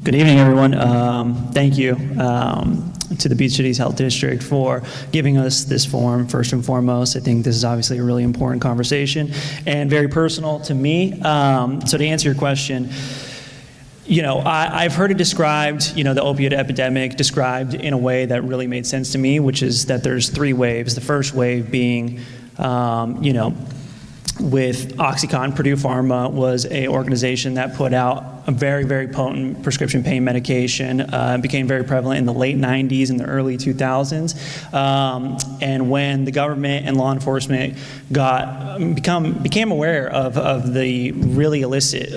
Good evening, everyone. Thank you to the Beach Cities Health District for giving us this forum, first and foremost. I think this is obviously a really important conversation and very personal to me. So to answer your question, I've heard it described, the opioid epidemic described in a way that really made sense to me, which is that there's three waves. The first wave being, with OxyContin, Purdue Pharma was an organization that put out a very, very potent prescription pain medication. Became very prevalent in the late 90s and the early 2000s. And when the government and law enforcement became aware of the really illicit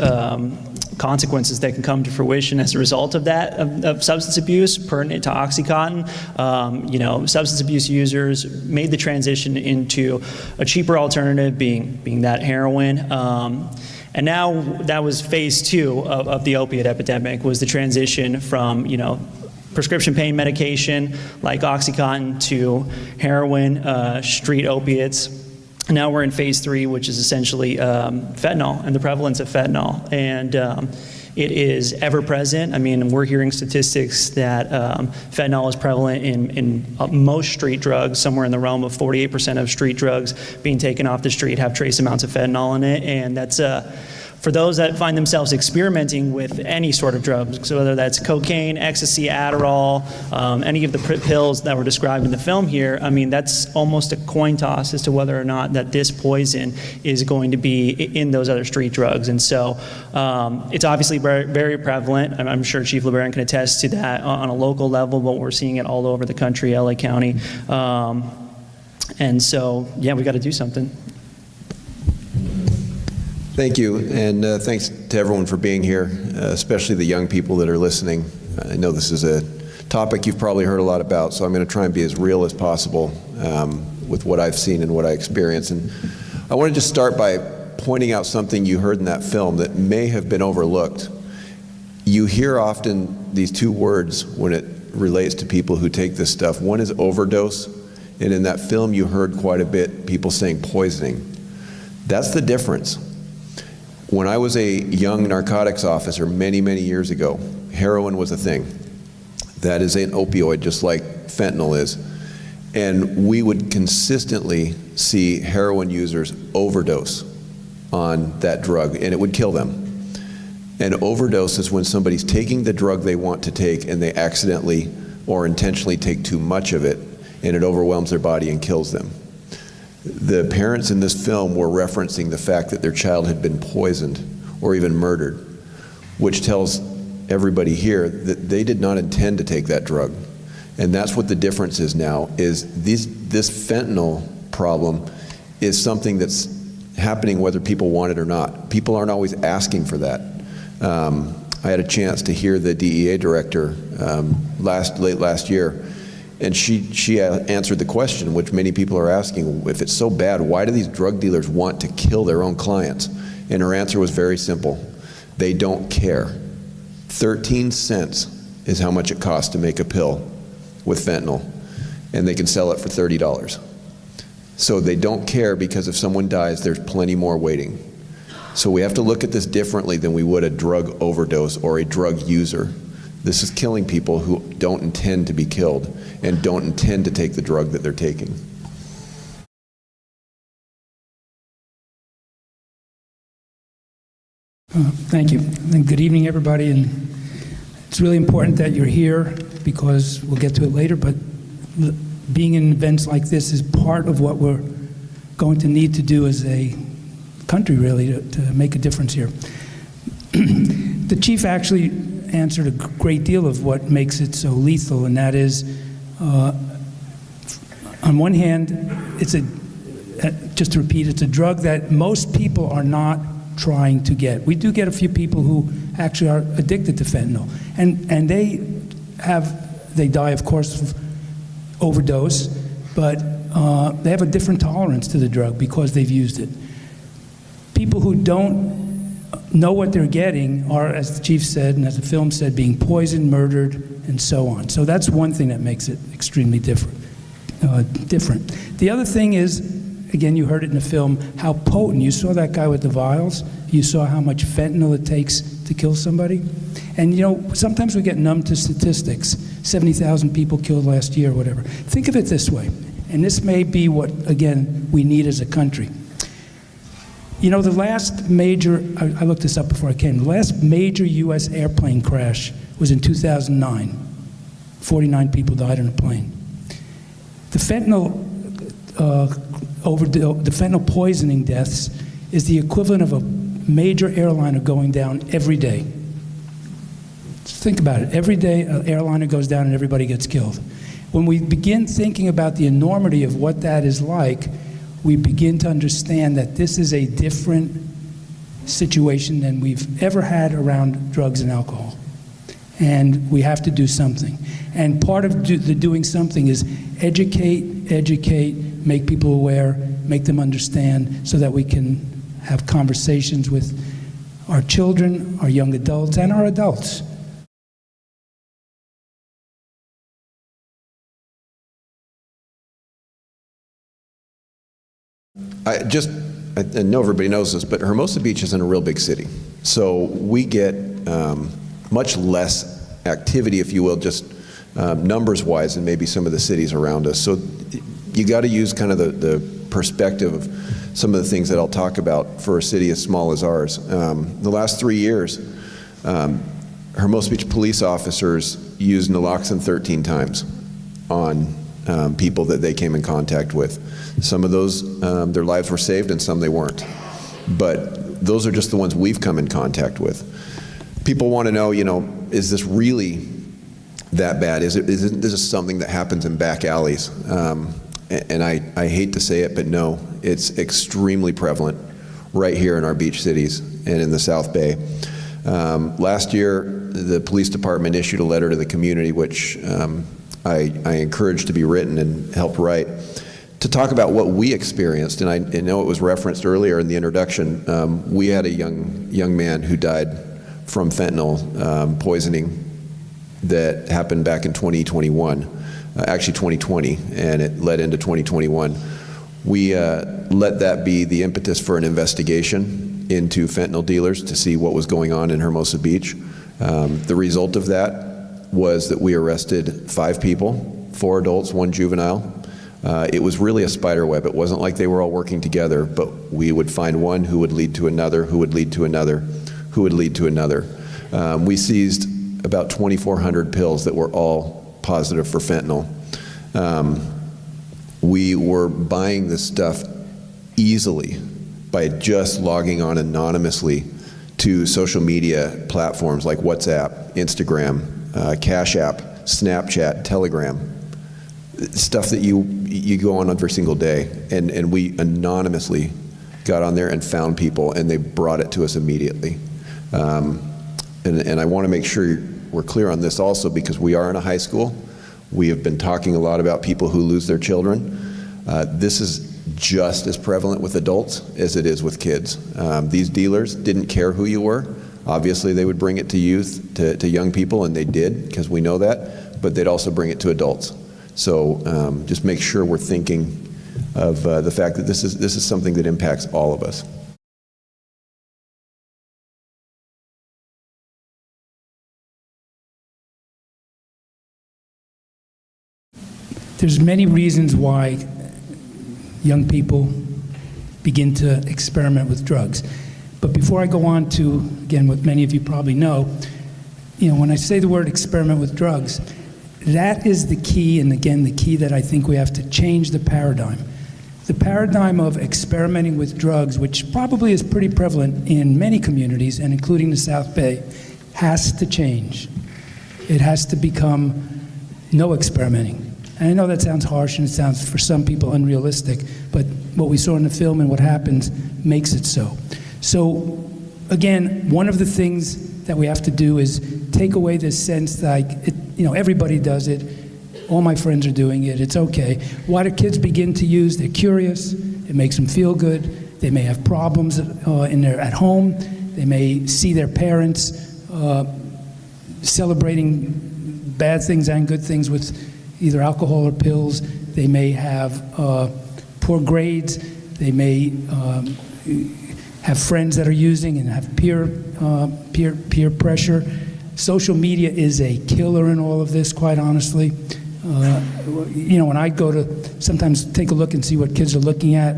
consequences that can come to fruition as a result of that, of substance abuse pertinent to OxyContin. Substance abuse users made the transition into a cheaper alternative, being that heroin. And now that was phase two of the opiate epidemic, was the transition from, prescription pain medication like OxyContin to heroin, street opiates. Now we're in phase three, which is essentially fentanyl and the prevalence of fentanyl. And it is ever present. I mean, we're hearing statistics that fentanyl is prevalent in most street drugs, somewhere in the realm of 48% of street drugs being taken off the street have trace amounts of fentanyl in it. And that's for those that find themselves experimenting with any sort of drugs, so whether that's cocaine, ecstasy, Adderall, any of the pills that were described in the film here, I mean, that's almost a coin toss as to whether or not that this poison is going to be in those other street drugs. And so it's obviously very, very prevalent. I'm sure Chief LeBaron can attest to that on a local level, but we're seeing it all over the country, LA County. And so, yeah, we got to do something. Thank you, and thanks to everyone for being here, especially the young people that are listening. I know this is a topic you've probably heard a lot about, so I'm going to try and be as real as possible with what I've seen and what I experienced. And I want to just start by pointing out something you heard in that film that may have been overlooked. You hear often these two words when it relates to people who take this stuff. One is overdose, and in that film you heard quite a bit people saying poisoning. That's the difference. When I was a young narcotics officer many, many years ago, heroin was a thing. That is an opioid, just like fentanyl is. And we would consistently see heroin users overdose on that drug, and it would kill them. An overdose is when somebody's taking the drug they want to take and they accidentally or intentionally take too much of it, and it overwhelms their body and kills them. The parents in this film were referencing the fact that their child had been poisoned or even murdered, which tells everybody here that they did not intend to take that drug. And that's what the difference is now, is this fentanyl problem is something that's happening whether people want it or not. People aren't always asking for that. I had a chance to hear the DEA director late last year, and she answered the question, which many people are asking, if it's so bad, why do these drug dealers want to kill their own clients? And her answer was very simple. They don't care. 13 cents is how much it costs to make a pill with fentanyl, and they can sell it for $30. So they don't care, because if someone dies, there's plenty more waiting. So we have to look at this differently than we would a drug overdose or a drug user. This is killing people who don't intend to be killed and don't intend to take the drug that they're taking. Thank you. And good evening, everybody. And it's really important that you're here, because we'll get to it later, but being in events like this is part of what we're going to need to do as a country, really, to make a difference here. The chief actually answered a great deal of what makes it so lethal, and that is, on one hand, it's just to repeat, it's a drug that most people are not trying to get. We do get a few people who actually are addicted to fentanyl, and they die, of course, of overdose, but they have a different tolerance to the drug because they've used it. People who don't know what they're getting are, as the chief said, and as the film said, being poisoned, murdered, and so on. So that's one thing that makes it extremely different. The other thing is, again, you heard it in the film, how potent. You saw that guy with the vials. You saw how much fentanyl it takes to kill somebody. And you know, sometimes we get numb to statistics. 70,000 people killed last year, or whatever. Think of it this way, and this may be what, again, we need as a country. You know, the last major, I looked this up before I came, the last major US airplane crash was in 2009. 49 people died on a plane. The fentanyl the fentanyl poisoning deaths is the equivalent of a major airliner going down every day. Just think about it. Every day an airliner goes down and everybody gets killed. When we begin thinking about the enormity of what that is like, we begin to understand that this is a different situation than we've ever had around drugs and alcohol. And we have to do something. And part of the doing something is educate, make people aware, make them understand, so that we can have conversations with our children, our young adults, and our adults. I know everybody knows this, but Hermosa Beach isn't a real big city. So we get much less activity, if you will, just numbers-wise than maybe some of the cities around us. So you got to use kind of the perspective of some of the things that I'll talk about for a city as small as ours. The last 3 years, Hermosa Beach police officers used naloxone 13 times on people that they came in contact with. Some of those, their lives were saved, and some they weren't. But those are just the ones we've come in contact with. People want to know, you know, is this really that bad? Isn't this something that happens in back alleys? And I hate to say it, but no, it's extremely prevalent right here in our beach cities and in the South Bay. Last year, the police department issued a letter to the community, which I encouraged to be written and helped write, to talk about what we experienced. And I know it was referenced earlier in the introduction. We had a young man who died from fentanyl poisoning that happened back in 2021, actually 2020, and it led into 2021. We let that be the impetus for an investigation into fentanyl dealers to see what was going on in Hermosa Beach. The result of that was that we arrested 5 people, 4 adults, 1 juvenile. It was really a spider web. It wasn't like they were all working together, but we would find one who would lead to another, who would lead to another, who would lead to another. We seized about 2,400 pills that were all positive for fentanyl. We were buying this stuff easily by just logging on anonymously to social media platforms like WhatsApp, Instagram, Cash App, Snapchat, Telegram. Stuff that you go on every single day, and we anonymously got on there and found people, and they brought it to us immediately. And I want to make sure we're clear on this also, because we are in a high school. We have been talking a lot about people who lose their children. This is just as prevalent with adults as it is with kids. These dealers didn't care who you were. Obviously, they would bring it to youth, to young people, and they did, because we know that, but they'd also bring it to adults. So just make sure we're thinking of the fact that this is something that impacts all of us. There's many reasons why young people begin to experiment with drugs. But before I go on to, again, what many of you probably know, when I say the word experiment with drugs, that is the key, and again, the key that I think we have to change the paradigm. The paradigm of experimenting with drugs, which probably is pretty prevalent in many communities, and including the South Bay, has to change. It has to become no experimenting. And I know that sounds harsh, and it sounds, for some people, unrealistic, but what we saw in the film and what happens makes it so. So, again, one of the things that we have to do is take away this sense that, everybody does it, all my friends are doing it, it's okay. Why do kids begin to use? They're curious, it makes them feel good, they may have problems at home, they may see their parents celebrating bad things and good things with either alcohol or pills. They may have poor grades. They may have friends that are using and have peer pressure. Social media is a killer in all of this, quite honestly. When I go to sometimes take a look and see what kids are looking at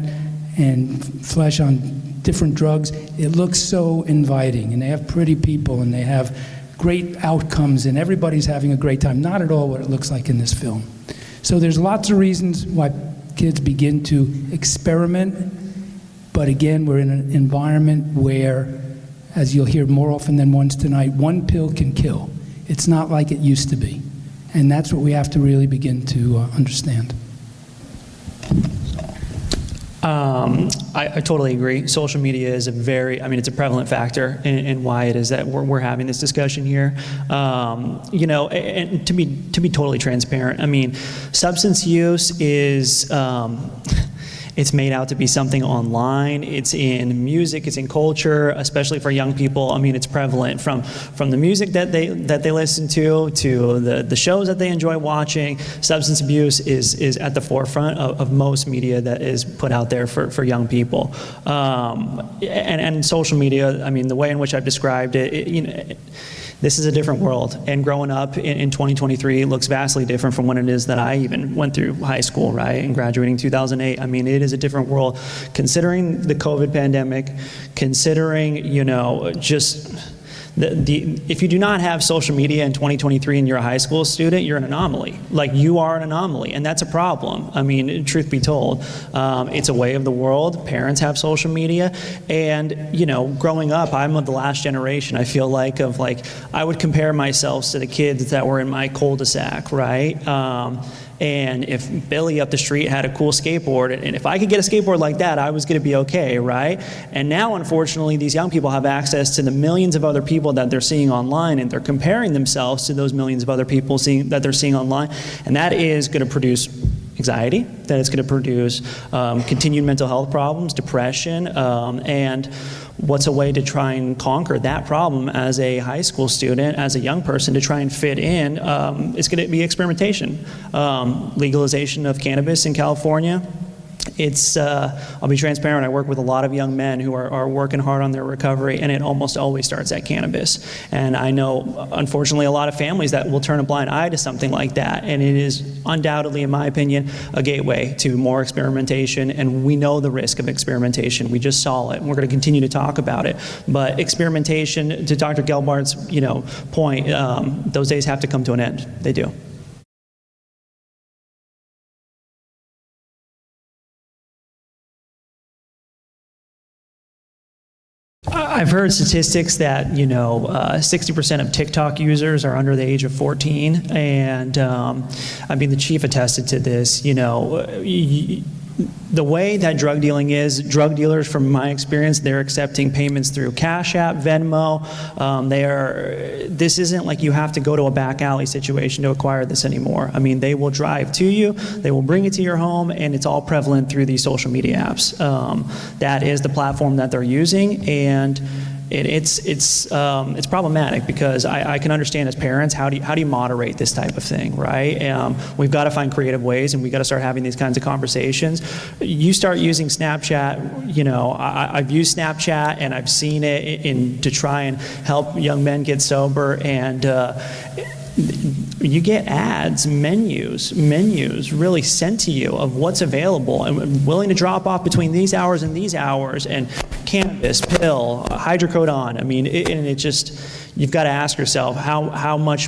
and flash on different drugs, it looks so inviting, and they have pretty people, and they have great outcomes, and everybody's having a great time. Not at all what it looks like in this film. So there's lots of reasons why kids begin to experiment, but again, we're in an environment where, as you'll hear more often than once tonight, one pill can kill. It's not like it used to be. And that's what we have to really begin to understand. I totally agree. Social media is it's a prevalent factor in why it is that we're having this discussion here. And to be totally transparent, substance use is, it's made out to be something online. It's in music, it's in culture, especially for young people. It's prevalent from the music that they listen to the shows that they enjoy watching. Substance abuse is at the forefront of most media that is put out there for young people. And social media, the way in which I've described it, this is a different world, and growing up in 2023 looks vastly different from when it is that I even went through high school, right, and graduating in 2008. It is a different world. Considering the COVID pandemic, considering, if you do not have social media in 2023 and you're a high school student, you're an anomaly. Like, you are an anomaly, and that's a problem. Truth be told, it's a way of the world. Parents have social media, and growing up, I'm of the last generation. I feel like I would compare myself to the kids that were in my cul-de-sac, right? And if Billy up the street had a cool skateboard, and if I could get a skateboard like that, I was going to be okay, right? And now, unfortunately, these young people have access to the millions of other people that they're seeing online, and they're comparing themselves to those millions of other people that they're seeing online, and that is going to produce anxiety, that it's going to produce continued mental health problems, depression, and what's a way to try and conquer that problem as a high school student, as a young person, to try and fit in? It's going to be experimentation. Legalization of cannabis in California. It's, I'll be transparent, I work with a lot of young men who are working hard on their recovery, and it almost always starts at cannabis. And I know, unfortunately, a lot of families that will turn a blind eye to something like that, and it is undoubtedly, in my opinion, a gateway to more experimentation, and we know the risk of experimentation. We just saw it, and we're going to continue to talk about it. But experimentation, to Dr. Gelbart's point, those days have to come to an end. They do. I've heard statistics that 60% of TikTok users are under the age of 14, and the chief attested to this. The way that drug dealing is, drug dealers, from my experience, they're accepting payments through Cash App, Venmo. This isn't like you have to go to a back alley situation to acquire this anymore. They will drive to you, they will bring it to your home, and it's all prevalent through these social media apps. That is the platform that they're using, and it's problematic, because I can understand as parents, how do you moderate this type of thing, right? We've got to find creative ways, and we've got to start having these kinds of conversations. You start using Snapchat, I've used Snapchat, and I've seen it to try and help young men get sober, and you get ads, menus really sent to you of what's available and willing to drop off between these hours and these hours, and cannabis, pill, hydrocodone. And it just, you've got to ask yourself how much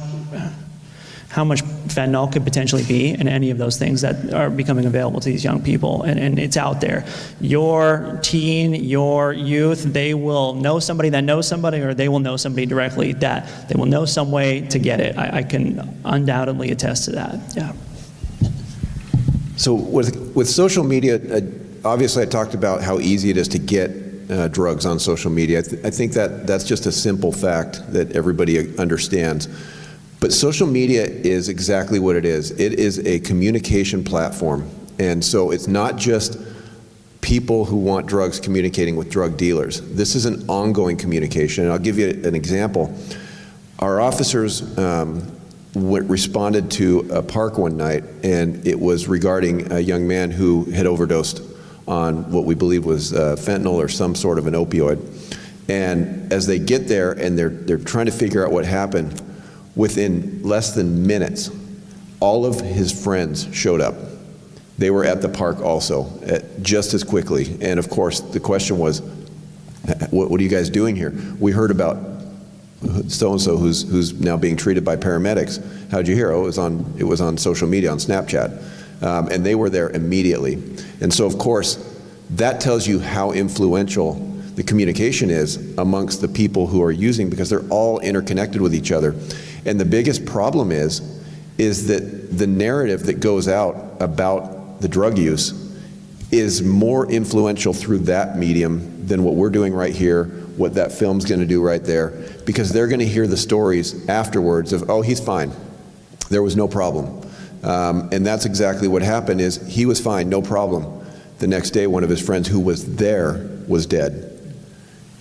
fentanyl could potentially be in any of those things that are becoming available to these young people, and it's out there. Your teen, your youth, they will know somebody that knows somebody, or they will know somebody directly that they will know some way to get it. I can undoubtedly attest to that. Yeah. So with social media, obviously I talked about how easy it is to get drugs on social media. I think that's just a simple fact that everybody understands. But social media is exactly what it is. It is a communication platform. And so it's not just people who want drugs communicating with drug dealers. This is an ongoing communication. And I'll give you an example. Our officers responded to a park one night, and it was regarding a young man who had overdosed on what we believe was fentanyl or some sort of an opioid. And as they get there and they're trying to figure out what happened, within less than minutes, all of his friends showed up. They were at the park also, just as quickly. And of course, the question was, what are you guys doing here? We heard about so-and-so who's now being treated by paramedics. How'd you hear? Oh, it was on social media, on Snapchat. And they were there immediately. And so, of course, that tells you how influential the communication is amongst the people who are using, because they're all interconnected with each other. And the biggest problem is that the narrative that goes out about the drug use is more influential through that medium than what we're doing right here, what that film's going to do right there, because they're going to hear the stories afterwards of, oh, he's fine, there was no problem. And that's exactly what happened. Is he was fine, no problem. The next day, one of his friends who was there was dead.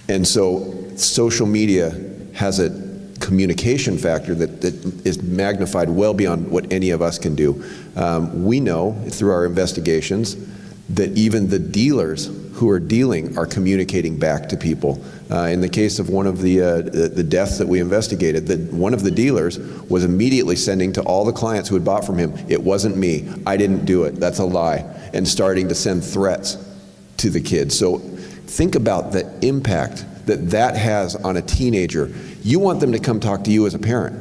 And so social media has a communication factor that is magnified well beyond what any of us can do. We know through our investigations that even the dealers who are dealing are communicating back to people. In the case of one of the deaths that we investigated, that one of the dealers was immediately sending to all the clients who had bought from him, "It wasn't me, I didn't do it, that's a lie," and starting to send threats to the kids. So think about the impact that has on a teenager. You want them to come talk to you as a parent,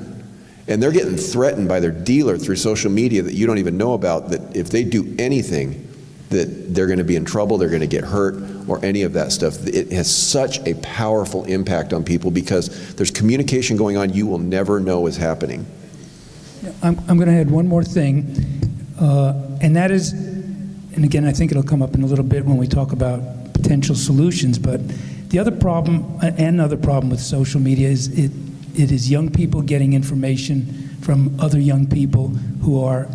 and they're getting threatened by their dealer through social media that you don't even know about, that if they do anything, that they're going to be in trouble, they're going to get hurt, or any of that stuff. It has such a powerful impact on people because there's communication going on you will never know is happening. I'm going to add one more thing, and that is, and again, I think it'll come up in a little bit when we talk about potential solutions, but the other problem, another problem with social media is it is young people getting information from other young people who are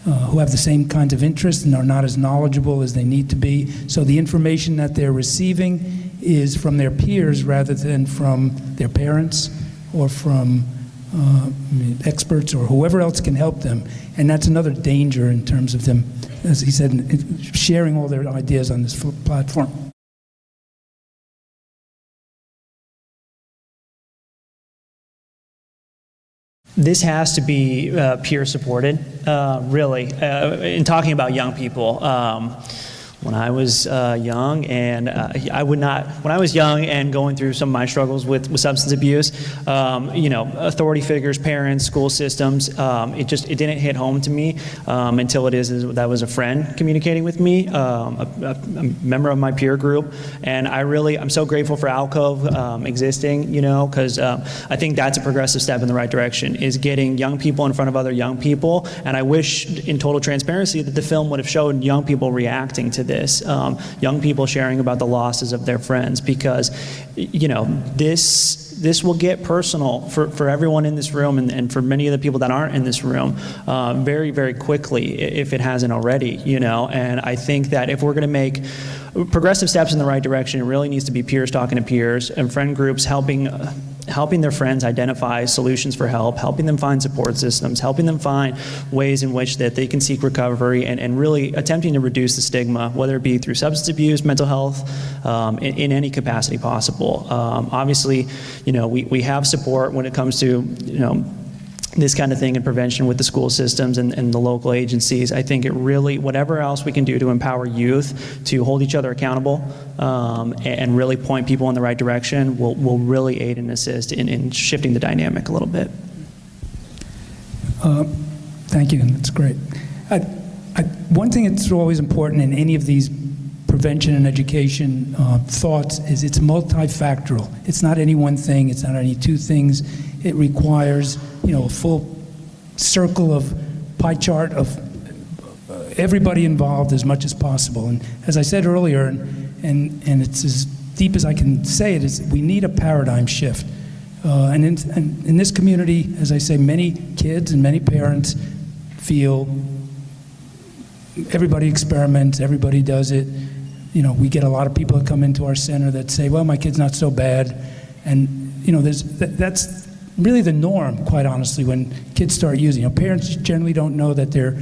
who have the same kinds of interests and are not as knowledgeable as they need to be. So the information that they're receiving is from their peers rather than from their parents or from experts or whoever else can help them. And that's another danger in terms of them, as he said, sharing all their ideas on this platform. This has to be peer supported, really. In talking about young people, when I was young, and when I was young and going through some of my struggles with substance abuse, authority figures, parents, school systems, it didn't hit home to me until that was a friend communicating with me, a member of my peer group, and I'm so grateful for Alcove existing, because I think that's a progressive step in the right direction, is getting young people in front of other young people, and I wish, in total transparency, that the film would have showed young people reacting to this. Young people sharing about the losses of their friends, because this will get personal for everyone in this room and for many of the people that aren't in this room very, very quickly if it hasn't already, and I think that if we're going to make progressive steps in the right direction, it really needs to be peers talking to peers and friend groups helping their friends identify solutions for help, helping them find support systems, helping them find ways in which that they can seek recovery, and really attempting to reduce the stigma, whether it be through substance abuse, mental health, in any capacity possible. Obviously, we have support when it comes to, this kind of thing in prevention with the school systems and the local agencies. I think it really, whatever else we can do to empower youth to hold each other accountable and really point people in the right direction will really aid and assist in shifting the dynamic a little bit. Thank you, that's great. One thing that's always important in any of these prevention and education thoughts is it's multifactorial. It's not any one thing, it's not any two things. It requires, a full circle of pie chart of everybody involved as much as possible. And as I said earlier, and it's as deep as I can say it, is we need a paradigm shift. And in this community, as I say, many kids and many parents feel everybody experiments, everybody does it. We get a lot of people that come into our center that say, well, my kid's not so bad. And, that's really the norm, quite honestly, when kids start using. Parents generally don't know that they're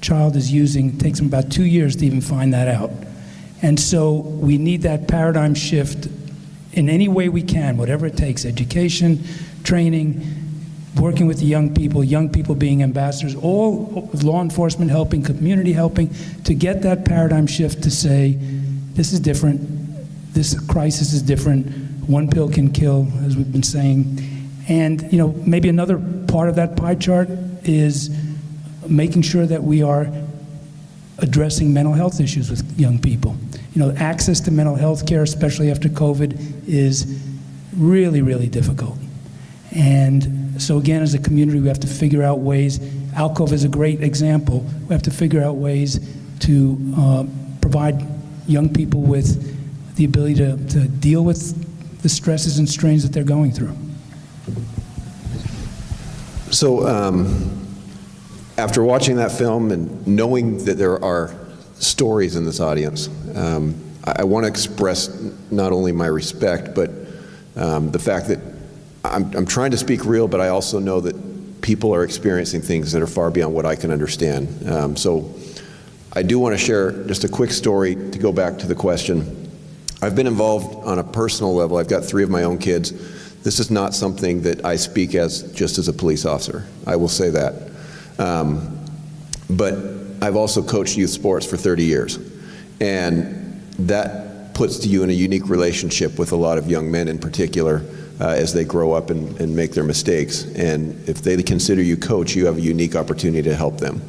child is using, it takes them about 2 years to even find that out. And so we need that paradigm shift in any way we can, whatever it takes, education, training, working with the young people being ambassadors, all with law enforcement helping, community helping, to get that paradigm shift to say, this is different, this crisis is different, one pill can kill, as we've been saying. And maybe another part of that pie chart is making sure that we are addressing mental health issues with young people. Access to mental health care, especially after COVID, is really, really difficult. And so again, as a community, we have to figure out ways. Alcove is a great example. We have to figure out ways to provide young people with the ability to deal with the stresses and strains that they're going through. So after watching that film and knowing that there are stories in this audience, I want to express not only my respect, but the fact that I'm trying to speak real, but I also know that people are experiencing things that are far beyond what I can understand. So I do want to share just a quick story to go back to the question. I've been involved on a personal level. I've got 3 of my own kids. This is not something that I speak as just as a police officer. I will say that. But I've also coached youth sports for 30 years. And that puts you in a unique relationship with a lot of young men in particular as they grow up and make their mistakes. And if they consider you coach, you have a unique opportunity to help them.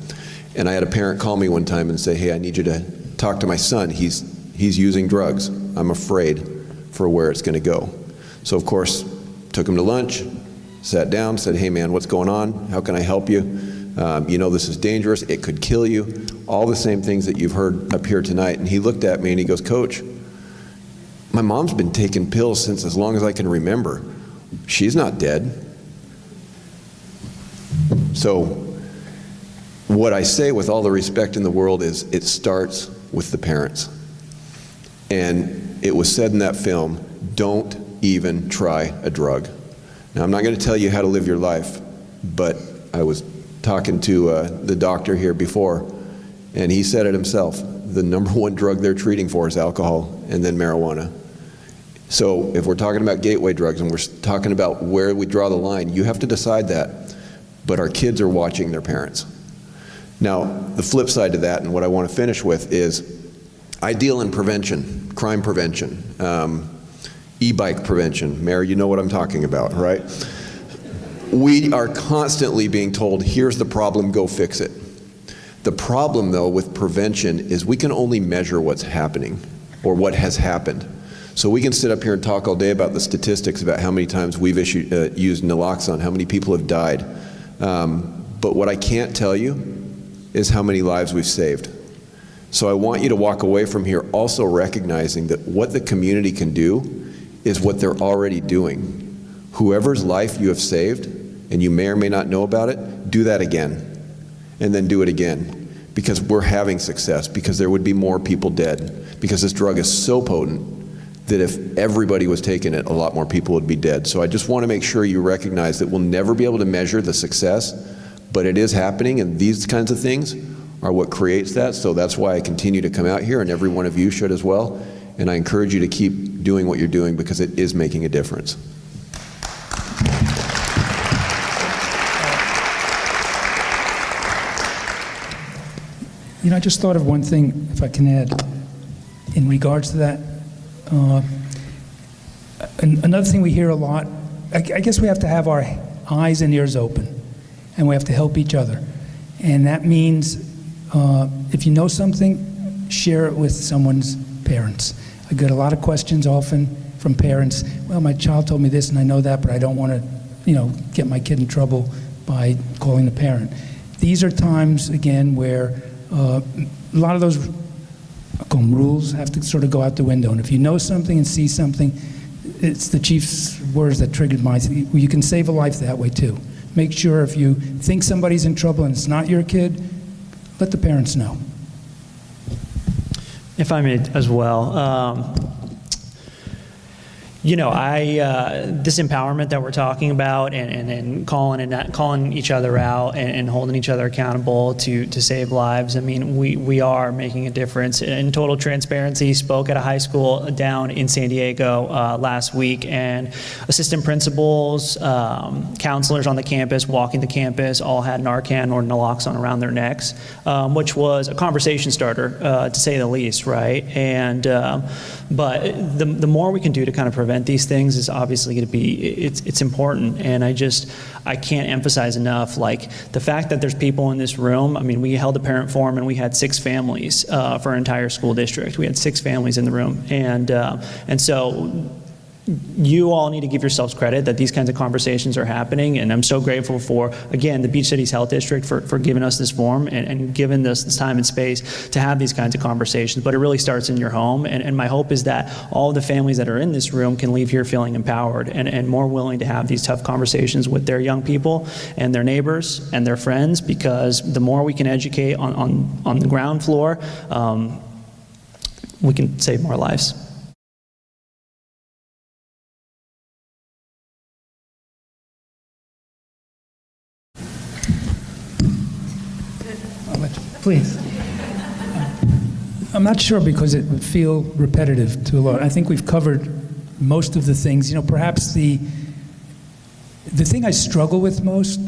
And I had a parent call me one time and say, hey, I need you to talk to my son. He's using drugs. I'm afraid for where it's going to go. So of course, took him to lunch, sat down, said, hey man, what's going on? How can I help you? This is dangerous. It could kill you. All the same things that you've heard up here tonight. And he looked at me and he goes, Coach, my mom's been taking pills since as long as I can remember. She's not dead. So what I say with all the respect in the world is it starts with the parents. And it was said in that film, don't even try a drug. Now, I'm not going to tell you how to live your life, but I was talking to the doctor here before, and he said it himself. The #1 drug they're treating for is alcohol and then marijuana. So if we're talking about gateway drugs and we're talking about where we draw the line, you have to decide that. But our kids are watching their parents. Now, the flip side to that, and what I want to finish with, is I deal in prevention, crime prevention, e-bike prevention. Mayor, you know what I'm talking about, right? We are constantly being told, here's the problem, go fix it. The problem, though, with prevention is we can only measure what's happening or what has happened. So we can sit up here and talk all day about the statistics about how many times we've used naloxone, how many people have died. But what I can't tell you is how many lives we've saved. So I want you to walk away from here also recognizing that what the community can do is what they're already doing. Whoever's life you have saved, and you may or may not know about it, do that again, and then do it again. Because we're having success, because there would be more people dead, because this drug is so potent that if everybody was taking it, a lot more people would be dead. So I just want to make sure you recognize that we'll never be able to measure the success, but it is happening, and these kinds of things are what creates that. So that's why I continue to come out here, and every one of you should as well. And I encourage you to keep doing what you're doing because it is making a difference. I just thought of one thing, if I can add, in regards to that. Another thing we hear a lot, I guess we have to have our eyes and ears open, and we have to help each other. And that means if you know something, share it with someone's parents. I get a lot of questions often from parents. Well, my child told me this and I know that, but I don't want to, get my kid in trouble by calling the parent. These are times, again, where a lot of those rules have to sort of go out the window. And if you know something and see something, it's the chief's words that triggered mine. You can save a life that way too. Make sure if you think somebody's in trouble and it's not your kid, let the parents know. If I may as well. This empowerment that we're talking about and calling each other out and holding each other accountable to save lives. I mean, we are making a difference. In total transparency, spoke at a high school down in San Diego last week, and assistant principals, counselors on the campus, walking the campus, all had Narcan or naloxone around their necks, which was a conversation starter, to say the least, right? And but the more we can do to kind of prevent these things is obviously going to be, it's important. And I can't emphasize enough, like, the fact that there's people in this room. I mean, we held a parent forum and we had 6 families for our entire school district. We had 6 families in the room. And so you all need to give yourselves credit that these kinds of conversations are happening, and I'm so grateful for, again, the Beach Cities Health District for giving us this forum and giving us this time and space to have these kinds of conversations. But it really starts in your home, and my hope is that all of the families that are in this room can leave here feeling empowered and more willing to have these tough conversations with their young people and their neighbors and their friends, because the more we can educate on the ground floor, we can save more lives. Please. I'm not sure, because it would feel repetitive to a lot. I think we've covered most of the things. Perhaps the thing I struggle with most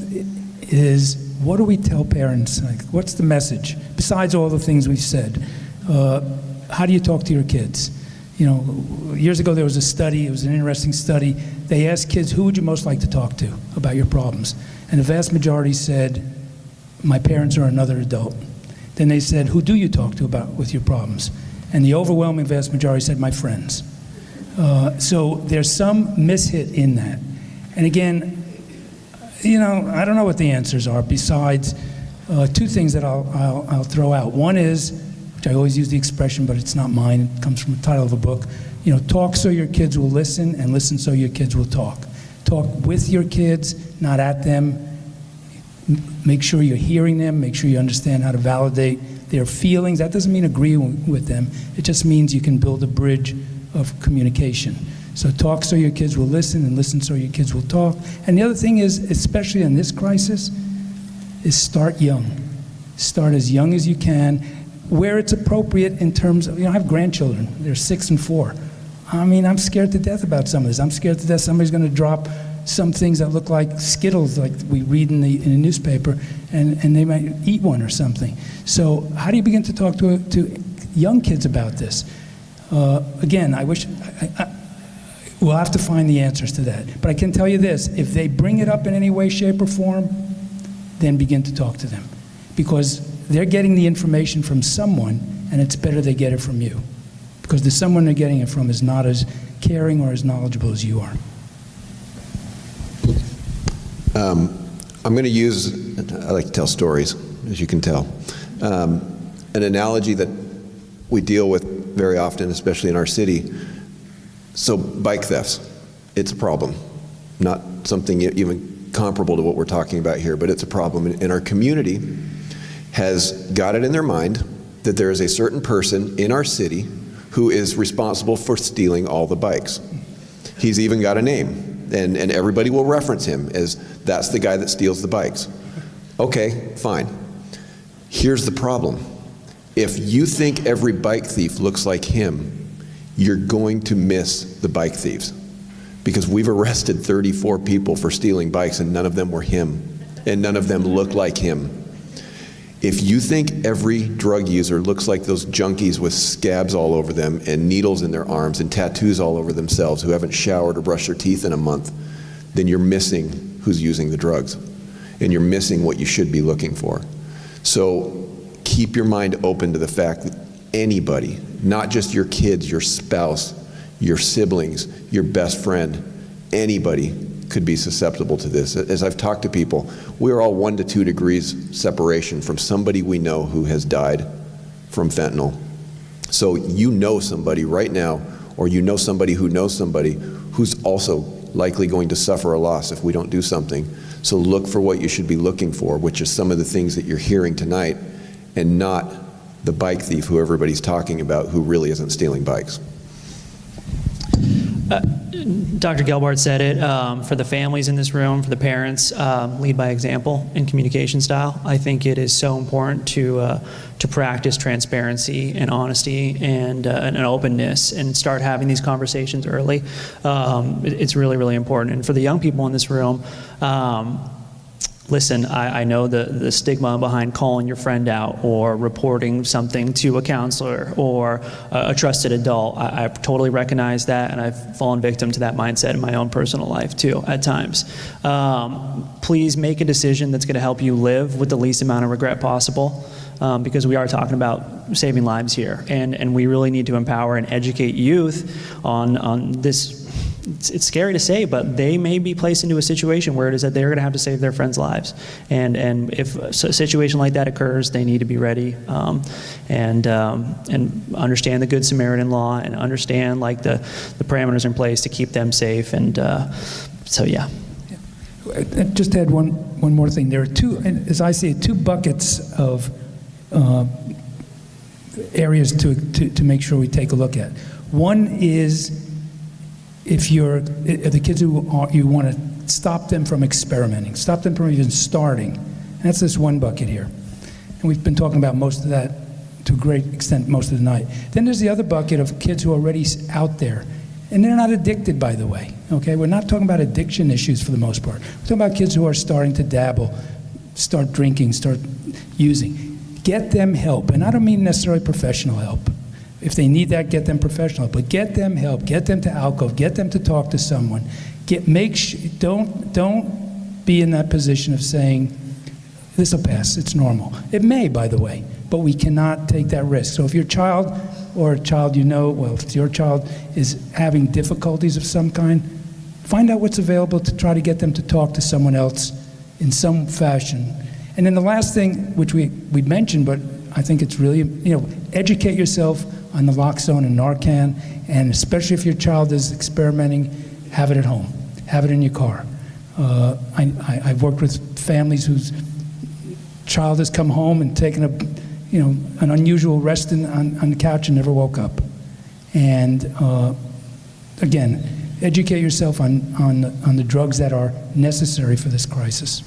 is, what do we tell parents? Like, what's the message? Besides all the things we've said, how do you talk to your kids? Years ago there was a study, it was an interesting study. They asked kids, who would you most like to talk to about your problems? And the vast majority said, my parents or another adult. Then they said, who do you talk to with your problems? And the overwhelming vast majority said, my friends. So there's some mishit in that. And again, I don't know what the answers are besides 2 things that I'll throw out. One is, which I always use the expression, but it's not mine, it comes from the title of a book, talk so your kids will listen, and listen so your kids will talk. Talk with your kids, not at them. Make sure you're hearing them, make sure you understand how to validate their feelings. That doesn't mean agree with them. It just means you can build a bridge of communication. So talk so your kids will listen, and listen so your kids will talk. And the other thing is, especially in this crisis, is start young. Start as young as you can, where it's appropriate in terms of, I have grandchildren, they're 6 and 4. I mean, I'm scared to death about some of this. I'm scared to death somebody's gonna drop some things that look like Skittles, like we read in the newspaper, and they might eat one or something. So how do you begin to talk to young kids about this? Again, we'll have to find the answers to that. But I can tell you this, if they bring it up in any way, shape, or form, then begin to talk to them. Because they're getting the information from someone, and it's better they get it from you. Because the someone they're getting it from is not as caring or as knowledgeable as you are. I'm going to use, I like to tell stories, as you can tell. An analogy that we deal with very often, especially in our city. So bike thefts, it's a problem. Not something even comparable to what we're talking about here, but it's a problem. And our community has got it in their mind that there is a certain person in our city who is responsible for stealing all the bikes. He's even got a name, and everybody will reference him as, that's the guy that steals the bikes. Okay, fine. Here's the problem. If you think every bike thief looks like him, you're going to miss the bike thieves. Because we've arrested 34 people for stealing bikes, and none of them were him, and none of them looked like him. If you think every drug user looks like those junkies with scabs all over them and needles in their arms and tattoos all over themselves who haven't showered or brushed their teeth in a month, then you're missing who's using the drugs. And you're missing what you should be looking for. So keep your mind open to the fact that anybody, not just your kids, your spouse, your siblings, your best friend, anybody could be susceptible to this. As I've talked to people, we're all 1 to 2 degrees separation from somebody we know who has died from fentanyl. So you know somebody right now, or you know somebody who knows somebody who's also likely going to suffer a loss if we don't do something. So look for what you should be looking for, which is some of the things that you're hearing tonight, and not the bike thief who everybody's talking about who really isn't stealing bikes. Dr. Gelbart said it, for the families in this room, for the parents, lead by example in communication style. I think it is so important to practice transparency and honesty and openness and start having these conversations early. It's really, really important. And for the young people in this room, listen, I know the stigma behind calling your friend out or reporting something to a counselor or a trusted adult. I totally recognize that, and I've fallen victim to that mindset in my own personal life too at times. Please make a decision that's going to help you live with the least amount of regret possible, because we are talking about saving lives here, and we really need to empower and educate youth on this. It's scary to say, but they may be placed into a situation where it is that they're going to have to save their friends' lives. And if a situation like that occurs, they need to be ready and understand the Good Samaritan law and understand like the parameters in place to keep them safe. And so, yeah. I just add one more thing. There are two, as I see it, two buckets of areas to make sure we take a look at. One is if the kids you want to stop them from experimenting, stop them from even starting. And that's this one bucket here. And we've been talking about most of that to a great extent most of the night. Then there's the other bucket of kids who are already out there. And they're not addicted, by the way. Okay, we're not talking about addiction issues for the most part. We're talking about kids who are starting to dabble, start drinking, start using. Get them help. And I don't mean necessarily professional help. If they need that, get them professional help. But get them help. Get them to alcohol. Get them to talk to someone. Don't be in that position of saying, this will pass, it's normal. It may, by the way, but we cannot take that risk. So if your child or a child if your child is having difficulties of some kind, find out what's available to try to get them to talk to someone else in some fashion. And then the last thing, which we mentioned, but I think it's really, educate yourself on naloxone and Narcan, and especially if your child is experimenting, have it at home, have it in your car. I've worked with families whose child has come home and taken an unusual rest on the couch and never woke up. And again, educate yourself on the drugs that are necessary for this crisis.